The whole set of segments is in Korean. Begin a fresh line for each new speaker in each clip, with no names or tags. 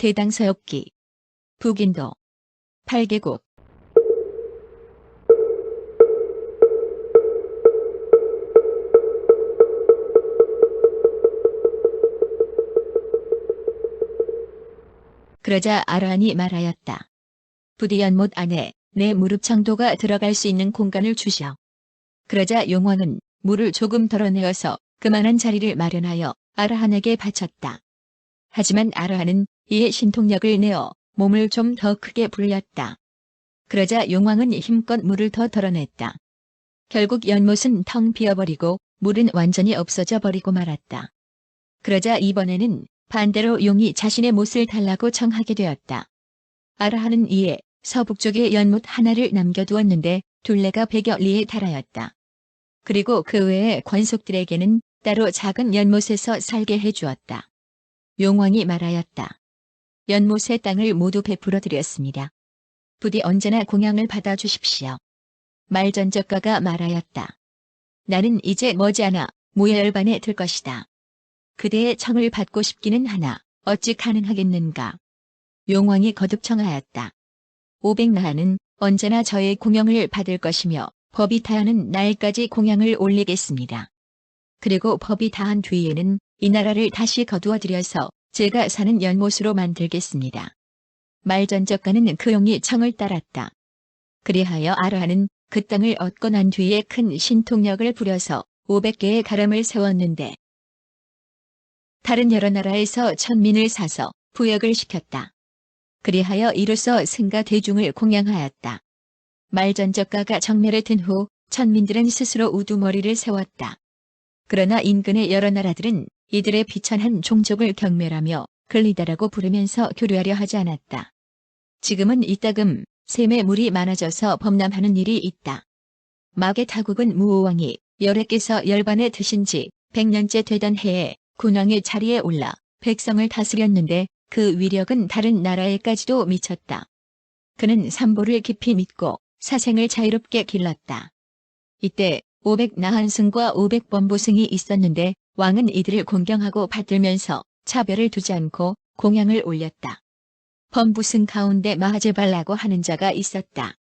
대당서엽기 북인도 8개국 그러자 아라한이 말하였다. 부디 연못 안에 내 무릎 정도가 들어갈 수 있는 공간을 주시오. 그러자 용왕은 물을 조금 덜어내어서 그만한 자리를 마련하여 아라한에게 바쳤다. 하지만 아라한은 이에 신통력을 내어 몸을 좀 더 크게 불렸다. 그러자 용왕은 힘껏 물을 더 덜어냈다. 결국 연못은 텅 비어버리고 물은 완전히 없어져 버리고 말았다. 그러자 이번에는 반대로 용이 자신의 못을 달라고 청하게 되었다. 아라한은 이에 서북쪽에 연못 하나를 남겨두었는데 둘레가 100여 리에 달하였다. 그리고 그 외의 권속들에게는 따로 작은 연못에서 살게 해주었다. 용왕이 말하였다. 연못의 땅을 모두 베풀어 드렸습니다. 부디 언제나 공양을 받아주십시오. 말전적가가 말하였다. 나는 이제 머지않아 무열반에 들 것이다. 그대의 청을 받고 싶기는 하나 어찌 가능하겠는가. 용왕이 거듭 청하였다. 500나하는 언제나 저의 공양을 받을 것이며 법이 다하는 날까지 공양을 올리겠습니다. 그리고 법이 다한 뒤에는 이 나라를 다시 거두어 들여서 제가 사는 연못으로 만들겠습니다. 말전적가는 그 용이 청을 따랐다. 그리하여 아라한은 그 땅을 얻고 난 뒤에 큰 신통력을 부려서 500개의 가람을 세웠는데 다른 여러 나라에서 천민을 사서 부역을 시켰다. 그리하여 이로써 승가 대중을 공양하였다. 말전적가가 정멸에 든 후 천민들은 스스로 우두머리를 세웠다. 그러나 인근의 여러 나라들은 이들의 비천한 종족을 경멸하며 글리다라고 부르면서 교류하려 하지 않았다. 지금은 이따금 셈에 물이 많아져서 범람하는 일이 있다. 마개 타국은 무오왕이 열애께서 열반에 드신 지 100년째 되던 해에 군왕의 자리에 올라 백성을 다스렸는데 그 위력은 다른 나라에까지도 미쳤다. 그는 삼보를 깊이 믿고 사생을 자유롭게 길렀다. 이때 500나한승과 500범부승이 있었는데 왕은 이들을 공경하고 받들면서 차별을 두지 않고 공양을 올렸다. 범부승 가운데 마하제발라고 하는 자가 있었다.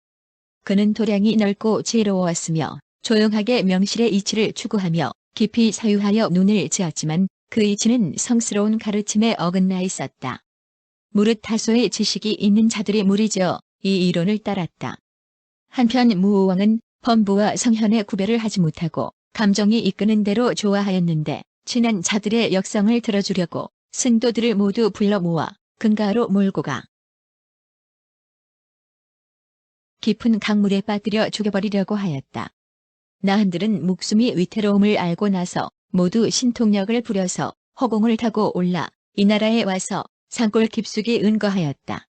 그는 도량이 넓고 지혜로웠으며 조용하게 명실의 이치를 추구하며 깊이 사유하여 눈을 지었지만 그 이치는 성스러운 가르침에 어긋나 있었다. 무릇 다소의 지식이 있는 자들이 무리지어 이 이론을 따랐다. 한편 무오왕은 범부와 성현의 구별을 하지 못하고 감정이 이끄는 대로 좋아하였는데 친한 자들의 역성을 들어주려고 승도들을 모두 불러 모아 근가로 몰고 가 깊은 강물에 빠뜨려 죽여버리려고 하였다. 나한들은 목숨이 위태로움을 알고 나서 모두 신통력을 부려서 허공을 타고 올라 이 나라에 와서 산골 깊숙이 은거하였다.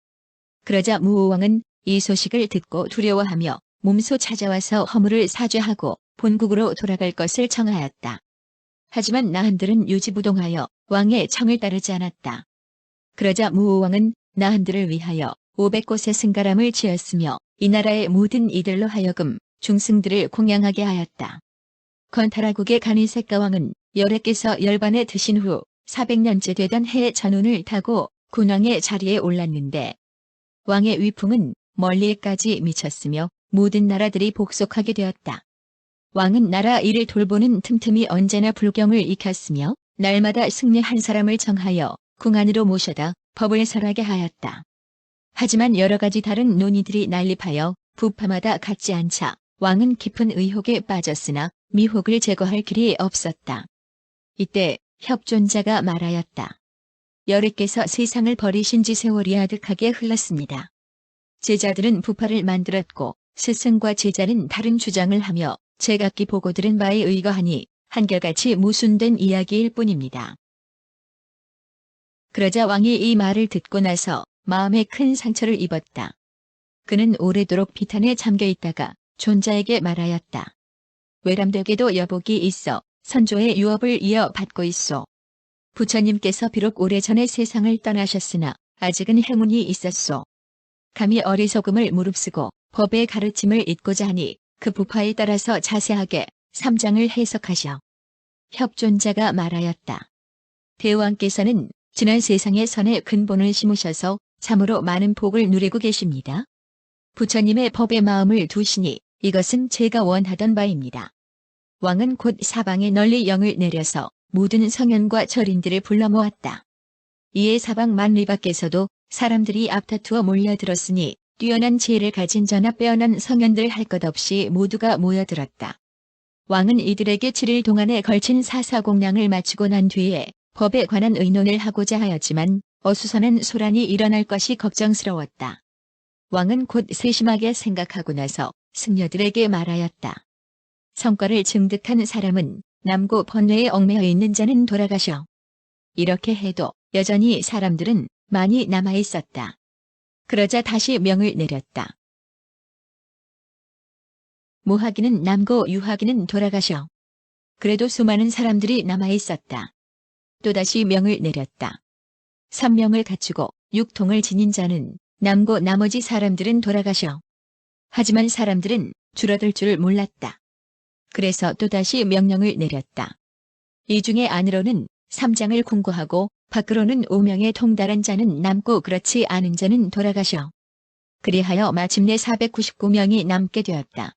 그러자 무오왕은 이 소식을 듣고 두려워하며 몸소 찾아와서 허물을 사죄하고 본국으로 돌아갈 것을 청하였다. 하지만 나한들은 유지부동하여 왕의 청을 따르지 않았다. 그러자 무오왕은 나한들을 위하여 500곳의 승가람을 지었으며 이 나라의 모든 이들로 하여금 중승들을 공양하게 하였다. 건타라국의 가니세가왕은 열애께서 열반에 드신 후 400년째 되던 해의 전운을 타고 군왕의 자리에 올랐는데 왕의 위풍은 멀리까지 미쳤으며 모든 나라들이 복속하게 되었다. 왕은 나라 일을 돌보는 틈틈이 언제나 불경을 익혔으며 날마다 승려 한 사람을 정하여 궁 안으로 모셔다 법을 설하게 하였다. 하지만 여러 가지 다른 논의들이 난립하여 부파마다 같지 않자 왕은 깊은 의혹에 빠졌으나 미혹을 제거할 길이 없었다. 이때 협존자가 말하였다. 열애께서 세상을 버리신 지 세월이 아득하게 흘렀습니다. 제자들은 부파를 만들었고 스승과 제자는 다른 주장을 하며 제각기 보고 들은 바에 의거하니 한결같이 모순된 이야기일 뿐입니다. 그러자 왕이 이 말을 듣고 나서 마음에 큰 상처를 입었다. 그는 오래도록 비탄에 잠겨 있다가 존자에게 말하였다. 외람되게도 여복이 있어 선조의 유업을 이어받고 있소. 부처님께서 비록 오래전에 세상을 떠나셨으나 아직은 행운이 있었소. 감히 어리석음을 무릅쓰고 법의 가르침을 잊고자 하니 그 부파에 따라서 자세하게 3장을 해석하시오. 협존자가 말하였다. 대왕께서는 지난 세상의 선의 근본을 심으셔서 참으로 많은 복을 누리고 계십니다. 부처님의 법에 마음을 두시니 이것은 제가 원하던 바입니다. 왕은 곧 사방에 널리 영을 내려서 모든 성현과 절인들을 불러 모았다. 이에 사방 만리 밖에서도 사람들이 앞다투어 몰려들었으니 뛰어난 지혜를 가진 저나 빼어난 성현들 할 것 없이 모두가 모여들었다. 왕은 이들에게 7일 동안에 걸친 사사공량을 마치고 난 뒤에 법에 관한 의논을 하고자 하였지만 어수선한 소란이 일어날 것이 걱정스러웠다. 왕은 곧 세심하게 생각하고 나서 승려들에게 말하였다. 성과를 증득한 사람은 남고 번뇌에 얽매여 있는 자는 돌아가셔. 이렇게 해도 여전히 사람들은 많이 남아 있었다. 그러자 다시 명을 내렸다. 모하기는 남고 유하기는 돌아가셔. 그래도 수많은 사람들이 남아 있었다. 또다시 명을 내렸다. 3명을 갖추고 6통을 지닌 자는 남고 나머지 사람들은 돌아가셔. 하지만 사람들은 줄어들 줄 몰랐다. 그래서 또다시 명령을 내렸다. 이 중에 안으로는 3장을 궁고하고 밖으로는 5명의 통달한 자는 남고 그렇지 않은 자는 돌아가셔. 그리하여 마침내 499명이 남게 되었다.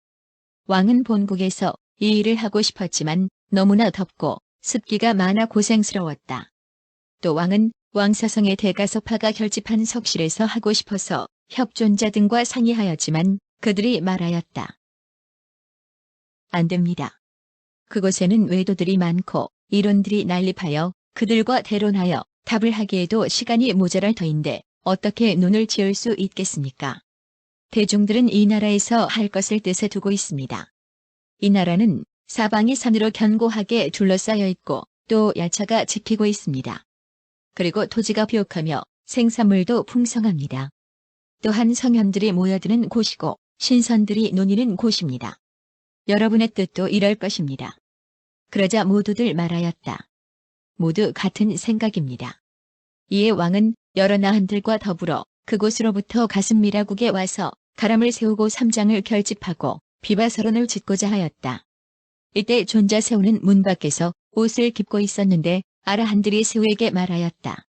왕은 본국에서 이 일을 하고 싶었지만 너무나 덥고 습기가 많아 고생스러웠다. 또 왕은 왕사성의 대가서파가 결집한 석실에서 하고 싶어서 협존자 등과 상의하였지만 그들이 말하였다. 안 됩니다. 그곳에는 외도들이 많고 이론들이 난립하여 그들과 대론하여 답을 하기에도 시간이 모자랄 터인데 어떻게 눈을 지을 수 있겠습니까? 대중들은 이 나라에서 할 것을 뜻에 두고 있습니다. 이 나라는 사방이 산으로 견고하게 둘러싸여 있고 또 야차가 지키고 있습니다. 그리고 토지가 비옥하며 생산물도 풍성합니다. 또한 성현들이 모여드는 곳이고 신선들이 논이는 곳입니다. 여러분의 뜻도 이럴 것입니다. 그러자 모두들 말하였다. 모두 같은 생각입니다. 이에 왕은 여러 나한들과 더불어 그곳으로부터 가슴미라국에 와서 가람을 세우고 3장을 결집하고 비바서론을 짓고자 하였다. 이때 존자새우는 문 밖에서 옷을 깁고 있었는데 아라한들이 새우에게 말하였다.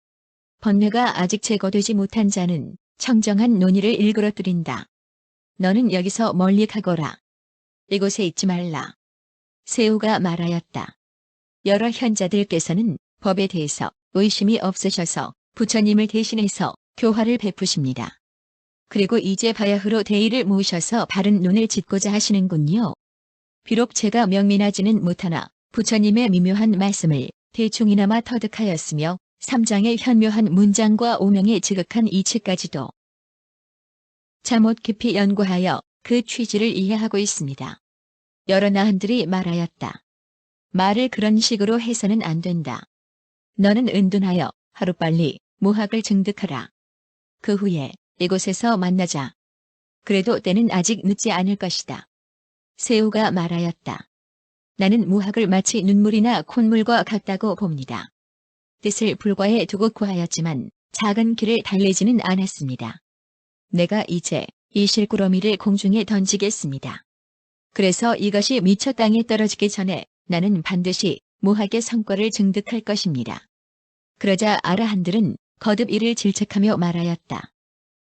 번뇌가 아직 제거되지 못한 자는 청정한 논의를 일그러뜨린다. 너는 여기서 멀리 가거라. 이곳에 있지 말라. 새우가 말하였다. 여러 현자들께서는 법에 대해서 의심이 없으셔서 부처님을 대신해서 교화를 베푸십니다. 그리고 이제 바야흐로 대의를 모셔서 바른 논을 짓고자 하시는군요. 비록 제가 명민하지는 못하나 부처님의 미묘한 말씀을 대충이나마 터득하였으며 3장의 현묘한 문장과 오명의 지극한 이치까지도 잠옷 깊이 연구하여 그 취지를 이해하고 있습니다. 여러 나한들이 말하였다. 말을 그런 식으로 해서는 안 된다. 너는 은둔하여 하루빨리 모학을 증득하라. 그 후에 이곳에서 만나자. 그래도 때는 아직 늦지 않을 것이다. 새우가 말하였다. 나는 무학을 마치 눈물이나 콧물과 같다고 봅니다. 뜻을 불과해 두고 구하였지만 작은 길을 달리지는 않았습니다. 내가 이제 이 실구러미를 공중에 던지겠습니다. 그래서 이것이 미처 땅에 떨어지기 전에 나는 반드시 무학의 성과를 증득할 것입니다. 그러자 아라한들은 거듭 이를 질책하며 말하였다.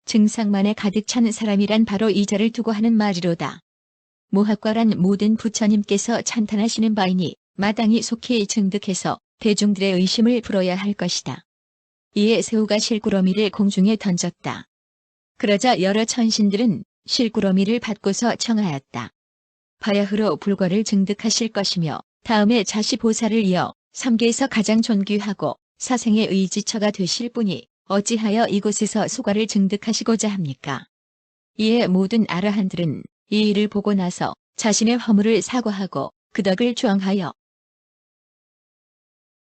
증상만에 가득 찬 사람이란 바로 이 자를 두고 하는 말이로다. 무학과란 모든 부처님께서 찬탄하시는 바이니 마땅히 속히 증득해서 대중들의 의심을 풀어야 할 것이다. 이에 새우가 실구러미를 공중에 던졌다. 그러자 여러 천신들은 실구러미를 받고서 청하였다. 바야흐로 불과를 증득하실 것이며 다음에 자시보살을 이어 3계에서 가장 존귀하고 사생의 의지처가 되실 분이 어찌하여 이곳에서 소과를 증득하시고자 합니까? 이에 모든 아라한들은 이 일을 보고 나서 자신의 허물을 사과하고 그 덕을 주앙하여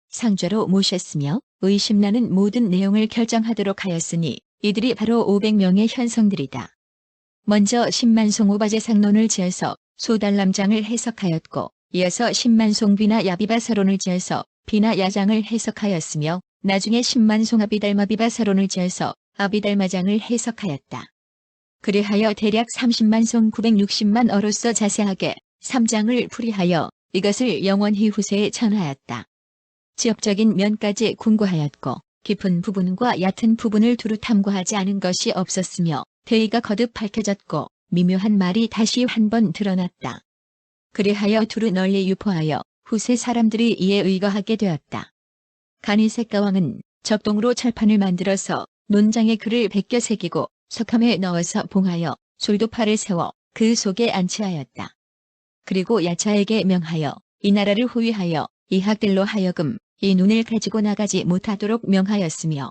상좌로 모셨으며 의심나는 모든 내용을 결정하도록 하였으니 이들이 바로 500명의 현성들이다. 먼저 10만송 오바제상론을 지어서 소달람장을 해석하였고 이어서 10만송 비나 야비바사론을 지어서 비나 야장을 해석하였으며 나중에 10만송 아비달마비바사론을 지어서 아비달마장을 해석하였다. 그리하여 대략 30만송 960만 어로서 자세하게 3장을 풀이하여 이것을 영원히 후세에 전하였다. 지역적인 면까지 궁고하였고 깊은 부분과 얕은 부분을 두루 탐구하지 않은 것이 없었으며 대의가 거듭 밝혀졌고 미묘한 말이 다시 한 번 드러났다. 그리하여 두루 널리 유포하여 후세 사람들이 이에 의거하게 되었다. 가니세가왕은 적동으로 철판을 만들어서 논장에 글을 베껴 새기고 석함에 넣어서 봉하여 솔도파를 세워 그 속에 안치하였다. 그리고 야차에게 명하여 이 나라를 호위하여 이 학들로 하여금 이 눈을 가지고 나가지 못하도록 명하였으며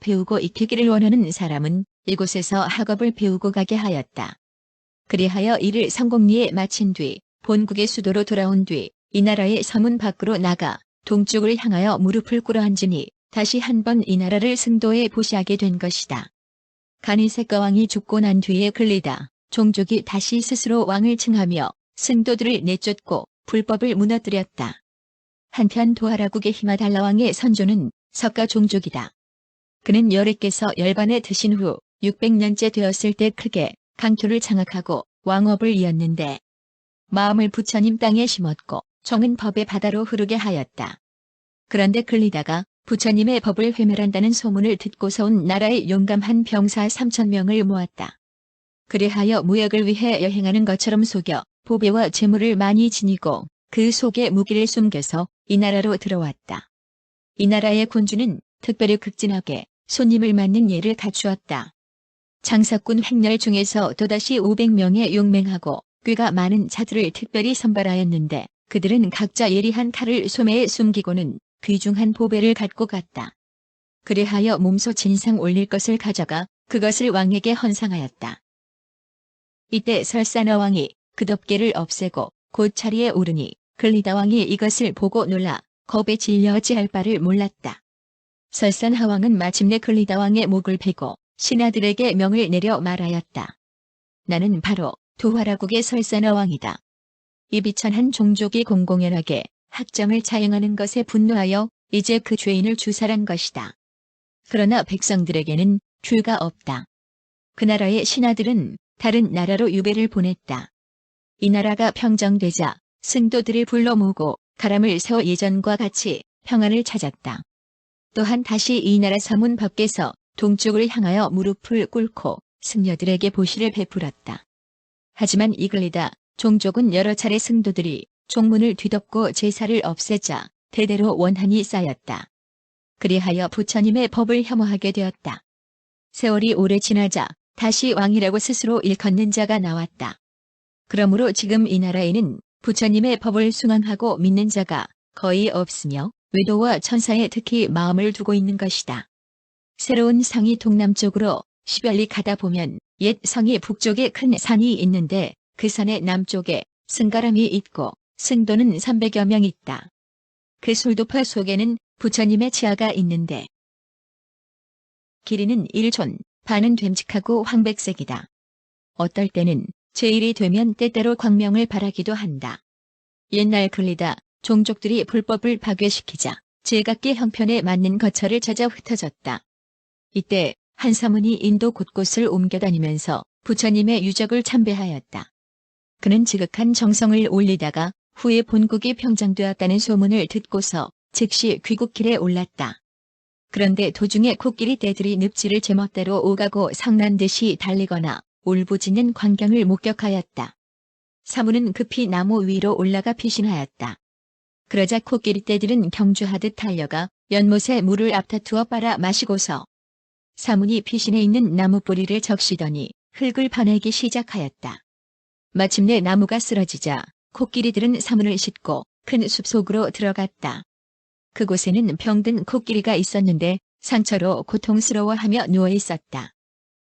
배우고 익히기를 원하는 사람은 이곳에서 학업을 배우고 가게 하였다. 그리하여 이를 성공리에 마친 뒤 본국의 수도로 돌아온 뒤 이 나라의 서문 밖으로 나가 동쪽을 향하여 무릎을 꿇어 앉으니 다시 한번 이 나라를 승도에 보시하게 된 것이다. 가니세가 왕이 죽고 난 뒤에 글리다 종족이 다시 스스로 왕을 칭하며 승도들을 내쫓고 불법을 무너뜨렸다. 한편 도하라국의 히마달라 왕의 선조는 석가 종족이다. 그는 여리께서 열반에 드신 후 600년째 되었을 때 크게 강토를 장악하고 왕업을 이었는데 마음을 부처님 땅에 심었고 정은 법의 바다로 흐르게 하였다. 그런데 글리다가 부처님의 법을 회멸한다는 소문을 듣고서 온 나라의 용감한 병사 3,000명을 모았다. 그리하여 무역을 위해 여행하는 것처럼 속여 보배와 재물을 많이 지니고 그 속에 무기를 숨겨서 이 나라로 들어왔다. 이 나라의 군주는 특별히 극진하게 손님을 맞는 예를 갖추었다. 장사꾼 행렬 중에서 또다시 500명의 용맹하고 꾀가 많은 자들을 특별히 선발하였는데 그들은 각자 예리한 칼을 소매에 숨기고는 귀중한 보배를 갖고 갔다. 그리하여 몸소 진상 올릴 것을 가져가 그것을 왕에게 헌상하였다. 이때 설사나 왕이 그 덮개를 없애고 곧 자리에 오르니 글리다 왕이 이것을 보고 놀라 겁에 질려 어찌할 바를 몰랐다. 설산하 왕은 마침내 글리다 왕의 목을 베고 신하들에게 명을 내려 말하였다. 나는 바로 도하라국의 설사나 왕이다. 이 비천한 종족이 공공연하게 학정을 자행하는 것에 분노하여 이제 그 죄인을 주살한 것이다. 그러나 백성들에게는 죄가 없다. 그 나라의 신하들은 다른 나라로 유배를 보냈다. 이 나라가 평정되자 승도들을 불러 모으고 가람을 세워 예전과 같이 평안을 찾았다. 또한 다시 이 나라 서문 밖에서 동쪽을 향하여 무릎을 꿇고 승려들에게 보시를 베풀었다. 하지만 이글리다 종족은 여러 차례 승도들이 종문을 뒤덮고 제사를 없애자 대대로 원한이 쌓였다. 그리하여 부처님의 법을 혐오하게 되었다. 세월이 오래 지나자 다시 왕이라고 스스로 일컫는 자가 나왔다. 그러므로 지금 이 나라에는 부처님의 법을 숭앙하고 믿는 자가 거의 없으며 외도와 천사에 특히 마음을 두고 있는 것이다. 새로운 성이 동남쪽으로 10여리 가다 보면 옛 성이 북쪽에 큰 산이 있는데 그 산의 남쪽에 승가람이 있고 승도는 300여 명 있다. 그 솔도파 속에는 부처님의 치아가 있는데 길이는 1촌, 반은 됨직하고 황백색이다. 어떨 때는 제1이 되면 때때로 광명을 발하기도 한다. 옛날 글리다 종족들이 불법을 파괴시키자 제각기 형편에 맞는 거처를 찾아 흩어졌다. 이때 한 사문이 인도 곳곳을 옮겨다니면서 부처님의 유적을 참배하였다. 그는 지극한 정성을 올리다가 후에 본국이 평정되었다는 소문을 듣고서 즉시 귀국길에 올랐다. 그런데 도중에 코끼리 떼들이 늪지를 제멋대로 오가고 상난듯이 달리거나 울부짖는 광경을 목격하였다. 사무는 급히 나무 위로 올라가 피신하였다. 그러자 코끼리 떼들은 경주하듯 달려가 연못에 물을 앞다투어 빨아 마시고서 사문이 피신해 있는 나무 뿌리를 적시더니 흙을 파내기 시작하였다. 마침내 나무가 쓰러지자 코끼리들은 사문을 싣고 큰 숲속으로 들어갔다. 그곳에는 병든 코끼리가 있었는데 상처로 고통스러워하며 누워 있었다.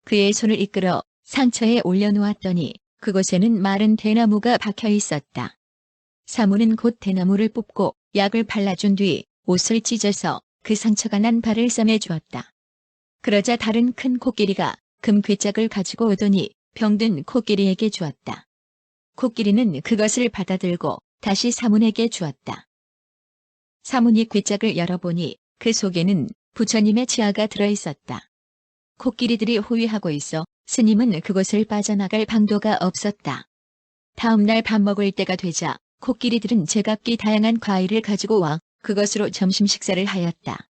그의 손을 이끌어 상처에 올려놓았더니 그곳에는 마른 대나무가 박혀 있었다. 사무는 곧 대나무를 뽑고 약을 발라준 뒤 옷을 찢어서 그 상처가 난 발을 싸매 주었다. 그러자 다른 큰 코끼리가 금괴짝을 가지고 오더니 병든 코끼리에게 주었다. 코끼리는 그것을 받아들고 다시 사문에게 주었다. 사문이 괴짝을 열어보니 그 속에는 부처님의 치아가 들어있었다. 코끼리들이 호위하고 있어 스님은 그곳을 빠져나갈 방도가 없었다. 다음 날 밥 먹을 때가 되자 코끼리들은 제각기 다양한 과일을 가지고 와 그것으로 점심 식사를 하였다.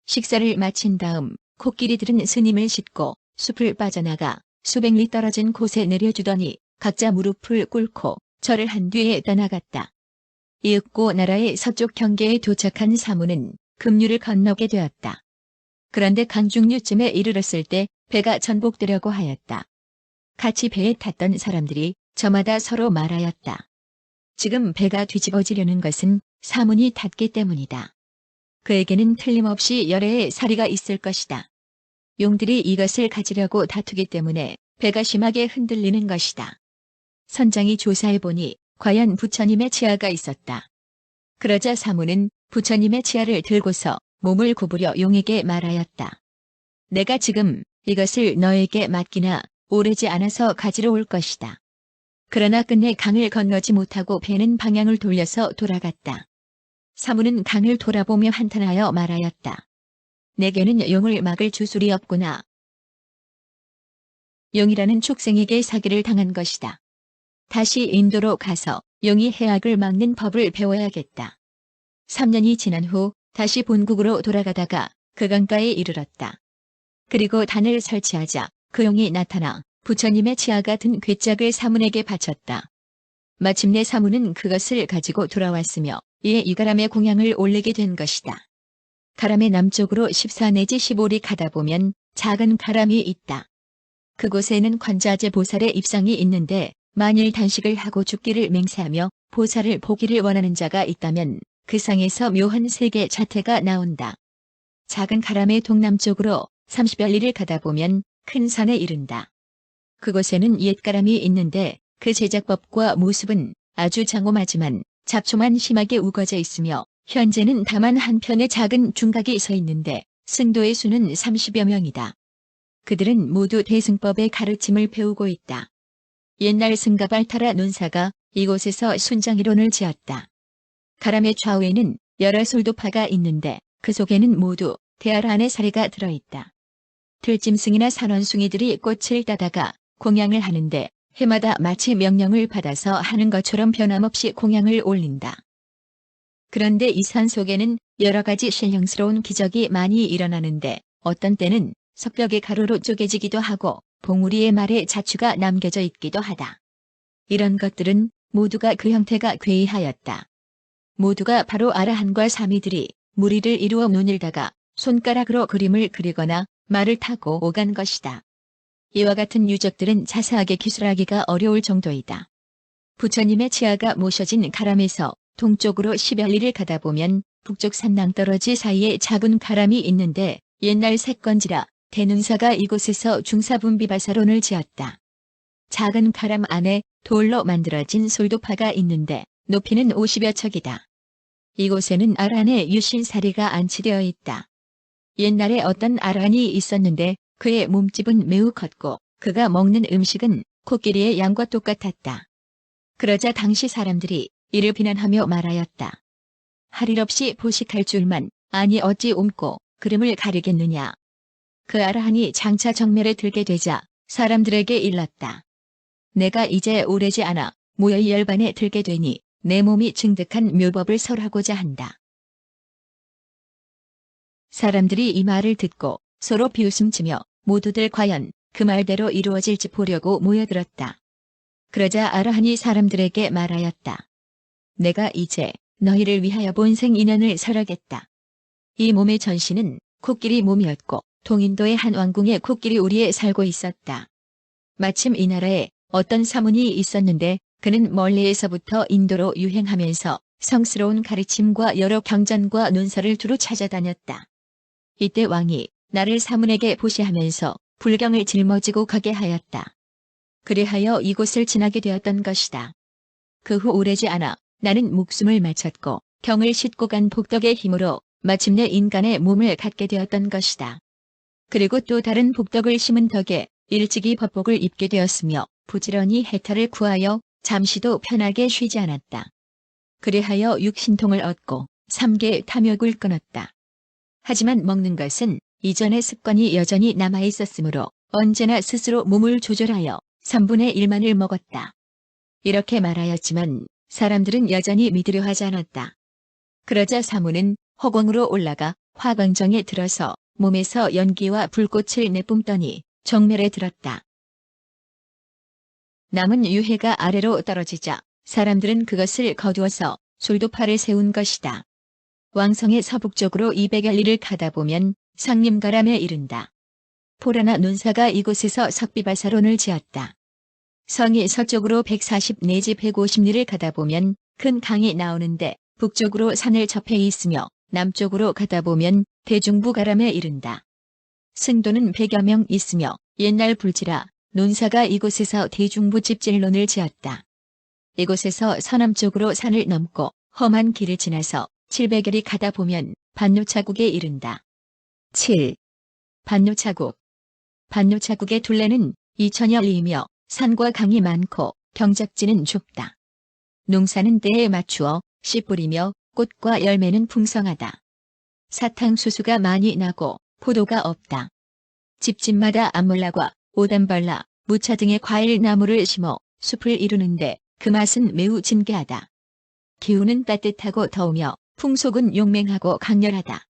식사를 마친 다음 코끼리들은 스님을 싣고 숲을 빠져나가 수백 리 떨어진 곳에 내려주더니 각자 무릎을 꿇고 절을 한 뒤에 떠나갔다. 이윽고 나라의 서쪽 경계에 도착한 사무는 급류를 건너게 되었다. 그런데 강중류쯤에 이르렀을 때 배가 전복되려고 하였다. 같이 배에 탔던 사람들이 저마다 서로 말하였다. 지금 배가 뒤집어지려는 것은 사문이 탔기 때문이다. 그에게는 틀림없이 열애의 사리가 있을 것이다. 용들이 이것을 가지려고 다투기 때문에 배가 심하게 흔들리는 것이다. 선장이 조사해보니 과연 부처님의 치아가 있었다. 그러자 사무는 부처님의 치아를 들고서 몸을 구부려 용에게 말하였다. 내가 지금 이것을 너에게 맡기나 오래지 않아서 가지러 올 것이다. 그러나 끝내 강을 건너지 못하고 배는 방향을 돌려서 돌아갔다. 사무는 강을 돌아보며 한탄하여 말하였다. 내게는 용을 막을 주술이 없구나. 용이라는 축생에게 사기를 당한 것이다. 다시 인도로 가서 용이 해악을 막는 법을 배워야겠다. 3년이 지난 후 다시 본국으로 돌아가다가 그 강가에 이르렀다. 그리고 단을 설치하자 그 용이 나타나 부처님의 치아가 든 괴짝을 사문에게 바쳤다. 마침내 사문은 그것을 가지고 돌아왔으며 이에 이가람의 공양을 올리게 된 것이다. 가람의 남쪽으로 14 내지 15리 가다 보면 작은 가람이 있다. 그곳에는 관자재 보살의 입상이 있는데 만일 단식을 하고 죽기를 맹세하며 보살을 보기를 원하는 자가 있다면 그 상에서 묘한 세계 자태가 나온다. 작은 가람의 동남쪽으로 30여 리를 가다 보면 큰 산에 이른다. 그곳에는 옛가람이 있는데 그 제작법과 모습은 아주 장엄하지만 잡초만 심하게 우거져 있으며 현재는 다만 한편에 작은 중각이 서 있는데 승도의 수는 30여 명이다. 그들은 모두 대승법의 가르침을 배우고 있다. 옛날 승가발타라 논사가 이곳에서 순장이론을 지었다. 가람의 좌우에는 여러 솔도파가 있는데 그 속에는 모두 대알 안에 사리가 들어있다. 들짐승이나 산원숭이들이 꽃을 따다가 공양을 하는데 해마다 마치 명령을 받아서 하는 것처럼 변함없이 공양을 올린다. 그런데 이 산 속에는 여러 가지 신령스러운 기적이 많이 일어나는데 어떤 때는 석벽이 가루로 쪼개지기도 하고 봉우리의 말에 자취가 남겨져 있기도 하다. 이런 것들은 모두가 그 형태가 괴이하였다. 모두가 바로 아라한과 사미들이 무리를 이루어 논일다가 손가락으로 그림을 그리거나 말을 타고 오간 것이다. 이와 같은 유적들은 자세하게 기술하기가 어려울 정도이다. 부처님의 치아가 모셔진 가람에서 동쪽으로 10여 리를 가다 보면 북쪽 산 낭떠러지 사이에 작은 가람이 있는데 옛날 색건지라 대능사가 이곳에서 중사분비바사론을 지었다. 작은 가람 안에 돌로 만들어진 솔도파가 있는데 높이는 50여 척이다. 이곳에는 아란의 유신사리가 안치되어 있다. 옛날에 어떤 아란이 있었는데 그의 몸집은 매우 컸고 그가 먹는 음식은 코끼리의 양과 똑같았다. 그러자 당시 사람들이 이를 비난하며 말하였다. 할 일 없이 보식할 줄만 아니 어찌 옮고 그림을 가리겠느냐. 그 아라한이 장차 정멸에 들게 되자 사람들에게 일렀다. 내가 이제 오래지 않아 모여이 열반에 들게 되니 내 몸이 증득한 묘법을 설하고자 한다. 사람들이 이 말을 듣고 서로 비웃음치며 모두들 과연 그 말대로 이루어질지 보려고 모여들었다. 그러자 아라한이 사람들에게 말하였다. 내가 이제 너희를 위하여 본생 인연을 설하겠다. 이 몸의 전신은 코끼리 몸이었고 동인도의 한 왕궁에 코끼리 우리에 살고 있었다. 마침 이 나라에 어떤 사문이 있었는데 그는 멀리에서부터 인도로 유행하면서 성스러운 가르침과 여러 경전과 논설을 두루 찾아다녔다. 이때 왕이 나를 사문에게 보시하면서 불경을 짊어지고 가게 하였다. 그리하여 이곳을 지나게 되었던 것이다. 그 후 오래지 않아 나는 목숨을 마쳤고 경을 싣고 간 복덕의 힘으로 마침내 인간의 몸을 갖게 되었던 것이다. 그리고 또 다른 복덕을 심은 덕에 일찍이 법복을 입게 되었으며 부지런히 해탈을 구하여 잠시도 편하게 쉬지 않았다. 그리하여 육신통을 얻고 3개 탐욕을 끊었다. 하지만 먹는 것은 이전의 습관이 여전히 남아있었으므로 언제나 스스로 몸을 조절하여 3분의 1만을 먹었다. 이렇게 말하였지만 사람들은 여전히 믿으려 하지 않았다. 그러자 사무는 허공으로 올라가 화광정에 들어서 몸에서 연기와 불꽃을 내뿜더니 정멸에 들었다. 남은 유해가 아래로 떨어지자 사람들은 그것을 거두어서 솔도파를 세운 것이다. 왕성의 서북쪽으로 200여 리를 가다 보면 상림가람에 이른다. 포라나 논사가 이곳에서 석비발사론을 지었다. 성이 서쪽으로 140 내지 150리를 가다 보면 큰 강이 나오는데 북쪽으로 산을 접해 있으며 남쪽으로 가다 보면 대중부가람에 이른다. 승도는 100여 명 있으며 옛날 불지라 논사가 이곳에서 대중부집질론을 지었다. 이곳에서 서남쪽으로 산을 넘고 험한 길을 지나서 700여리 가다 보면 반노차국에 이른다. 7. 반노차국. 반노차국의 둘레는 2000여 리이며 산과 강이 많고 경작지는 좁다. 농사는 때에 맞추어 씨 뿌리며 꽃과 열매는 풍성하다. 사탕수수가 많이 나고 포도가 없다. 집집마다 암몰라과 오담발라, 무차 등의 과일 나무를 심어 숲을 이루는데 그 맛은 매우 진귀하다. 기후는 따뜻하고 더우며 풍속은 용맹하고 강렬하다.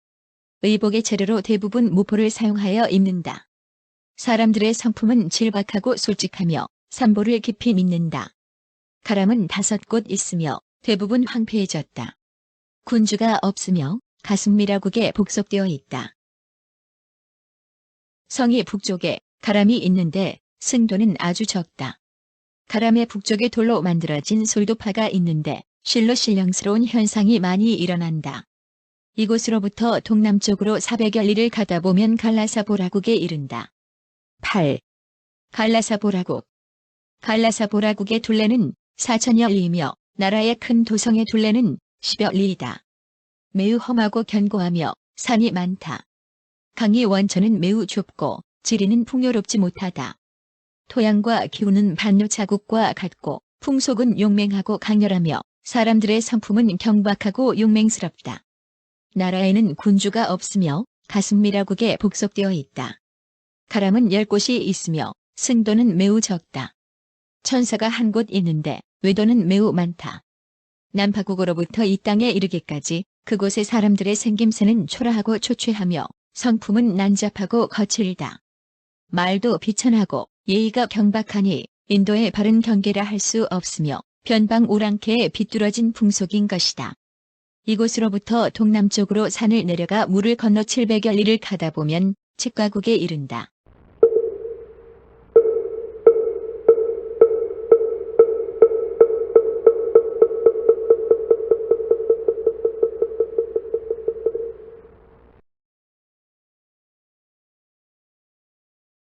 의복의 재료로 대부분 무포를 사용하여 입는다. 사람들의 성품은 질박하고 솔직하며 산보를 깊이 믿는다. 가람은 5곳 있으며 대부분 황폐해졌다. 군주가 없으며 가슴미라국에 복속되어 있다. 성이 북쪽에 가람이 있는데 승도는 아주 적다. 가람의 북쪽에 돌로 만들어진 솔도파가 있는데 실로 신령스러운 현상이 많이 일어난다. 이곳으로부터 동남쪽으로 400여 리를 가다 보면 갈라사보라국에 이른다. 8. 갈라사보라국. 갈라사보라국의 둘레는 4000여 리이며 나라의 큰 도성의 둘레는 10여 리이다. 매우 험하고 견고하며 산이 많다. 강의 원천은 매우 좁고 지리는 풍요롭지 못하다. 토양과 기후는 반노차국과 같고 풍속은 용맹하고 강렬하며 사람들의 성품은 경박하고 용맹스럽다. 나라에는 군주가 없으며 가슴미라국에 복속되어 있다. 가람은 10곳이 있으며 승도는 매우 적다. 천사가 한 곳 있는데 외도는 매우 많다. 남파국으로부터 이 땅에 이르기까지 그곳의 사람들의 생김새는 초라하고 초췌하며 성품은 난잡하고 거칠다. 말도 비천하고 예의가 경박하니 인도의 바른 경계라 할 수 없으며 변방오랑캐에 비뚤어진 풍속인 것이다. 이곳으로부터 동남쪽으로 산을 내려가 물을 건너 700여 리를 가다 보면 칡과국에 이른다.